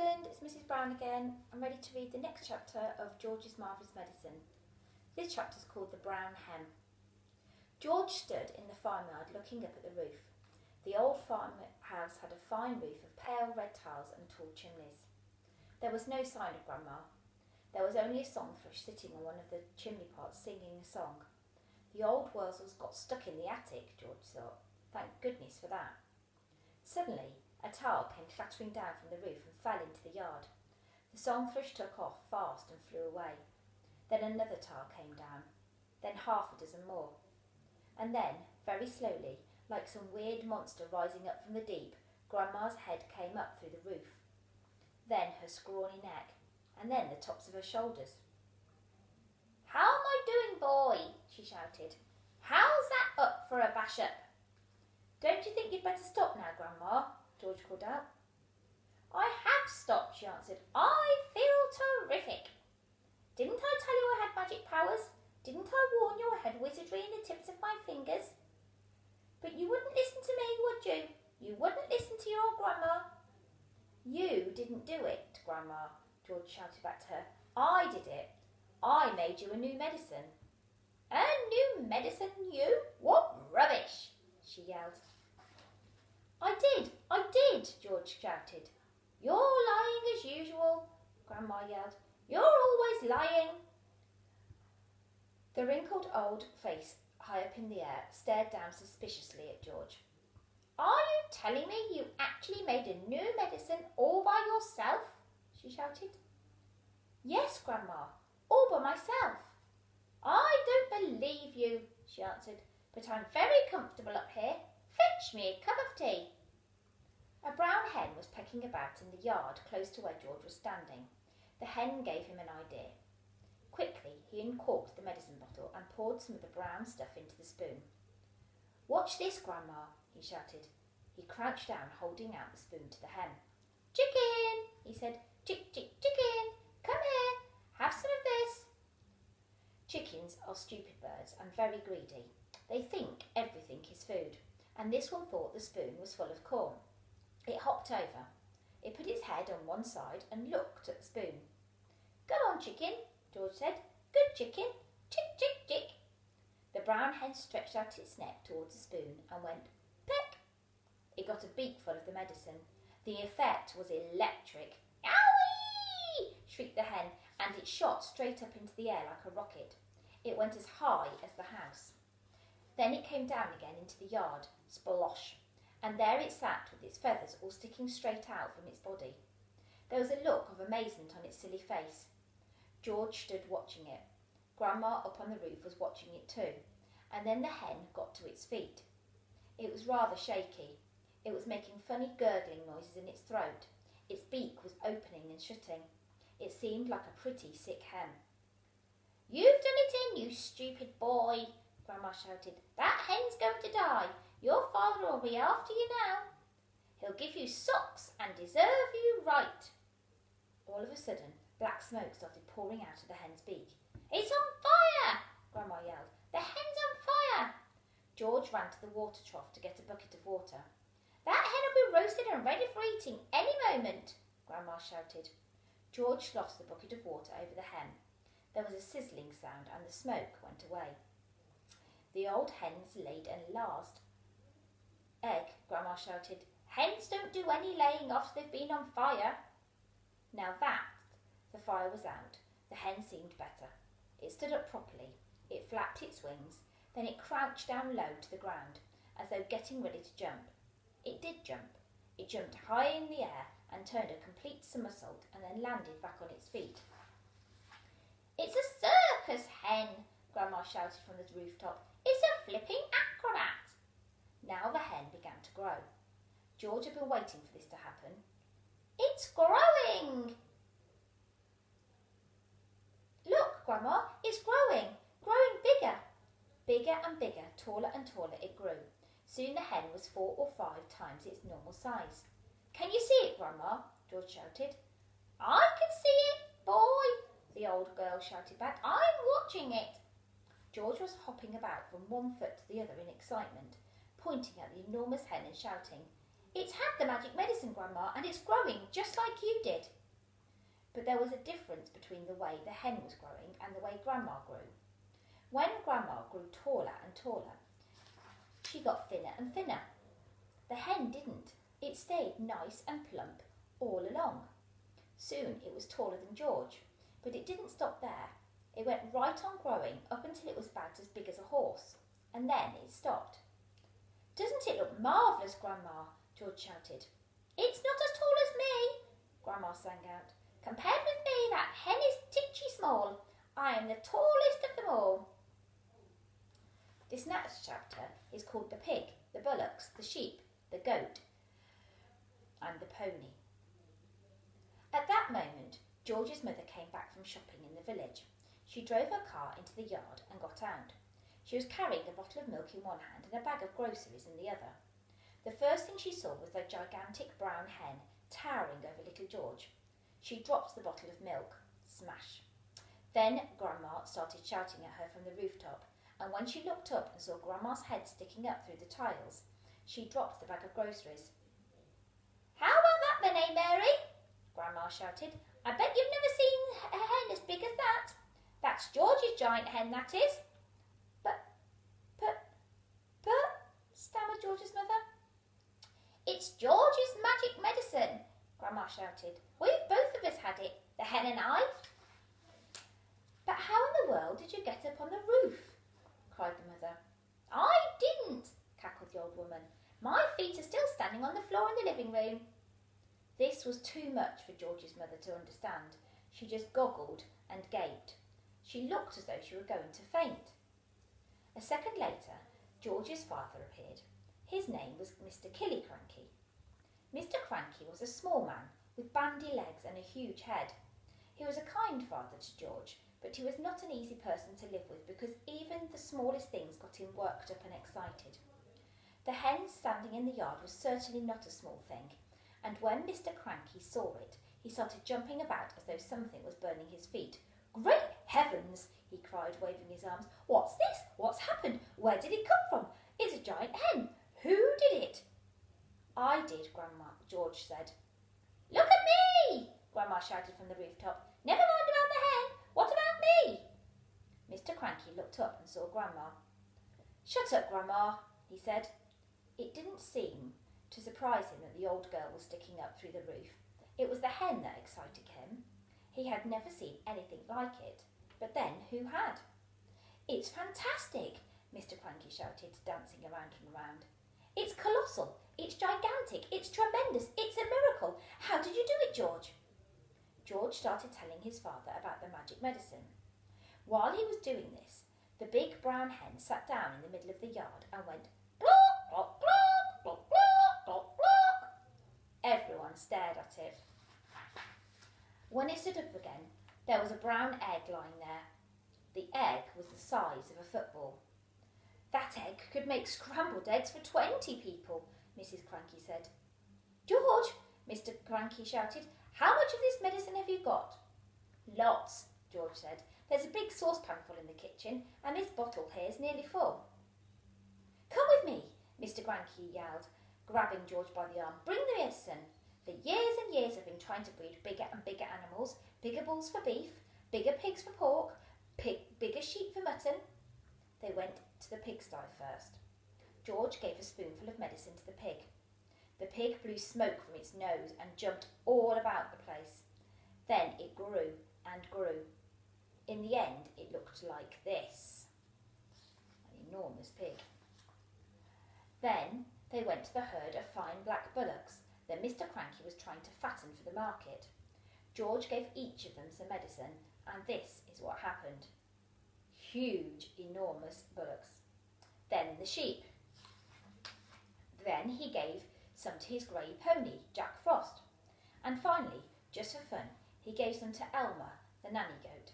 England, it's Mrs. Brown again. I'm ready to read the next chapter of George's Marvellous Medicine. This chapter is called The Brown Hen. George stood in the farmyard looking up at the roof. The old farmhouse had a fine roof of pale red tiles and tall chimneys. There was no sign of Grandma. There was only a song thrush sitting on one of the chimney pots singing a song. The old Wurzels got stuck in the attic, George thought. Thank goodness for that. Suddenly, a tile came clattering down from the roof and fell into the yard. The song thrush took off fast and flew away. Then another tile came down. Then half a dozen more. And then, very slowly, like some weird monster rising up from the deep, Grandma's head came up through the roof. Then her scrawny neck, and then the tops of her shoulders. "How am I doing, boy?" she shouted. "How's that up for a bash up?" "Don't you think you'd better stop now, Grandma?" George called out. "I have stopped," she answered. "I feel terrific. Didn't I tell you I had magic powers? Didn't I warn you I had wizardry in the tips of my fingers? But you wouldn't listen to me, would you? You wouldn't listen to your old Grandma." "You didn't do it, Grandma," George shouted back to her. "I did it. I made you a new medicine." "A new medicine, you? What rubbish!" she yelled. I did, George shouted. "You're lying as usual," Grandma yelled. "You're always lying." The wrinkled old face high up in the air stared down suspiciously at George. "Are you telling me you actually made a new medicine all by yourself?" she shouted. "Yes, Grandma, all by myself." "I don't believe you," she answered, "but I'm very comfortable up here. Fetch me a cup of tea." A brown hen was pecking about in the yard close to where George was standing. The hen gave him an idea. Quickly, he uncorked the medicine bottle and poured some of the brown stuff into the spoon. "Watch this, Grandma," he shouted. He crouched down, holding out the spoon to the hen. "Chicken," he said. "Chick, chick, chicken. Come here. Have some of this." Chickens are stupid birds and very greedy. They think everything is food, and this one thought the spoon was full of corn. It hopped over. It put its head on one side and looked at the spoon. "Go on, chicken," George said. "Good chicken. Chick, chick, chick." The brown hen stretched out its neck towards the spoon and went peck. It got a beak full of the medicine. The effect was electric. "Owie!" shrieked the hen, and it shot straight up into the air like a rocket. It went as high as the house. Then it came down again into the yard, splosh, and there it sat with its feathers all sticking straight out from its body. There was a look of amazement on its silly face. George stood watching it. Grandma up on the roof was watching it too, and then the hen got to its feet. It was rather shaky. It was making funny gurgling noises in its throat. Its beak was opening and shutting. It seemed like a pretty sick hen. "You've done it in, you stupid boy," Grandma shouted. "That hen's going to die. Your father will be after you now. He'll give you socks and deserve you right." All of a sudden, black smoke started pouring out of the hen's beak. "It's on fire!" Grandma yelled. "The hen's on fire!" George ran to the water trough to get a bucket of water. "That hen will be roasted and ready for eating any moment," Grandma shouted. George sloshed the bucket of water over the hen. There was a sizzling sound and the smoke went away. The old hens laid a last egg, Grandma shouted. "Hens don't do any laying after they've been on fire." Now that the fire was out, the hen seemed better. It stood up properly. It flapped its wings. Then it crouched down low to the ground, as though getting ready to jump. It did jump. It jumped high in the air and turned a complete somersault and then landed back on its feet. "It's a circus hen," Grandma shouted from the rooftop. "It's a flipping acrobat." Now the hen began to grow. George had been waiting for this to happen. "It's growing!" "Look, Grandma, it's growing bigger." Bigger and bigger, taller and taller it grew. Soon the hen was 4 or 5 times its normal size. "Can you see it, Grandma?" George shouted. "I can see it, boy," the old girl shouted back. "I'm watching it." George was hopping about from one foot to the other in excitement, pointing at the enormous hen and shouting, It's had the magic medicine, Grandma, and it's growing just like you did. But there was a difference between the way the hen was growing and the way Grandma grew. When Grandma grew taller and taller, she got thinner and thinner. The hen didn't. It stayed nice and plump all along. Soon it was taller than George, but it didn't stop there. It went right on growing up until it was about as big as a horse, and then it stopped. "Doesn't it look marvellous, Grandma?" George shouted. "It's not as tall as me," Grandma sang out. "Compared with me, that hen is titchy small. I am the tallest of them all." This next chapter is called The Pig, the Bullocks, the Sheep, the Goat, and the Pony. At that moment, George's mother came back from shopping in the village. She drove her car into the yard and got out. She was carrying a bottle of milk in one hand and a bag of groceries in the other. The first thing she saw was a gigantic brown hen towering over little George. She dropped the bottle of milk. Smash. Then Grandma started shouting at her from the rooftop, and when she looked up and saw Grandma's head sticking up through the tiles, she dropped the bag of groceries. "How about that then, eh, Mary?" Grandma shouted. "I bet you've never seen a hen as big as that. That's George's giant hen, that is." But, stammered George's mother. "It's George's magic medicine," Grandma shouted. "We've both of us had it, the hen and I." "But how in the world did you get up on the roof?" cried the mother. "I didn't," cackled the old woman. "My feet are still standing on the floor in the living room." This was too much for George's mother to understand. She just goggled and gaped. She looked as though she were going to faint. A second later, George's father appeared. His name was Mr. Killicranky. Mr. Cranky was a small man with bandy legs and a huge head. He was a kind father to George, but he was not an easy person to live with because even the smallest things got him worked up and excited. The hen standing in the yard was certainly not a small thing, and when Mr. Cranky saw it, he started jumping about as though something was burning his feet. "Great heavens!" he cried, waving his arms. "What's this? What's happened? Where did it come from? It's a giant hen. Who did it?" "I did, Grandma," George said. "Look at me!" Grandma shouted from the rooftop. "Never mind about the hen. What about me?" Mr. Cranky looked up and saw Grandma. "Shut up, Grandma," he said. It didn't seem to surprise him that the old girl was sticking up through the roof. It was the hen that excited him. He had never seen anything like it. But then who had? "It's fantastic," Mr. Cranky shouted, dancing around and around. "It's colossal. It's gigantic. It's tremendous. It's a miracle. How did you do it, George?" George started telling his father about the magic medicine. While he was doing this, the big brown hen sat down in the middle of the yard and went "Block, block, block, block, block, block, block." Everyone stared at it. When it stood up again, there was a brown egg lying there. The egg was the size of a football. "That egg could make scrambled eggs for 20 people, Mrs. Cranky said. "George," Mr. Cranky shouted, "how much of this medicine have you got?" "Lots," George said. "There's a big saucepan full in the kitchen, and this bottle here is nearly full." "Come with me," Mr. Cranky yelled, grabbing George by the arm. "Bring the medicine. For years and years I've been trying to breed bigger and bigger animals, bigger bulls for beef, bigger pigs for pork, bigger sheep for mutton." They went to the pigsty first. George gave a spoonful of medicine to the pig. The pig blew smoke from its nose and jumped all about the place. Then it grew and grew. In the end, it looked like this. An enormous pig. Then they went to the herd of fine black bullocks that Mr. Cranky was trying to fatten for the market. George gave each of them some medicine, and this is what happened. Huge, enormous bullocks. Then the sheep. Then he gave some to his grey pony, Jack Frost. And finally, just for fun, he gave some to Elmer, the nanny goat.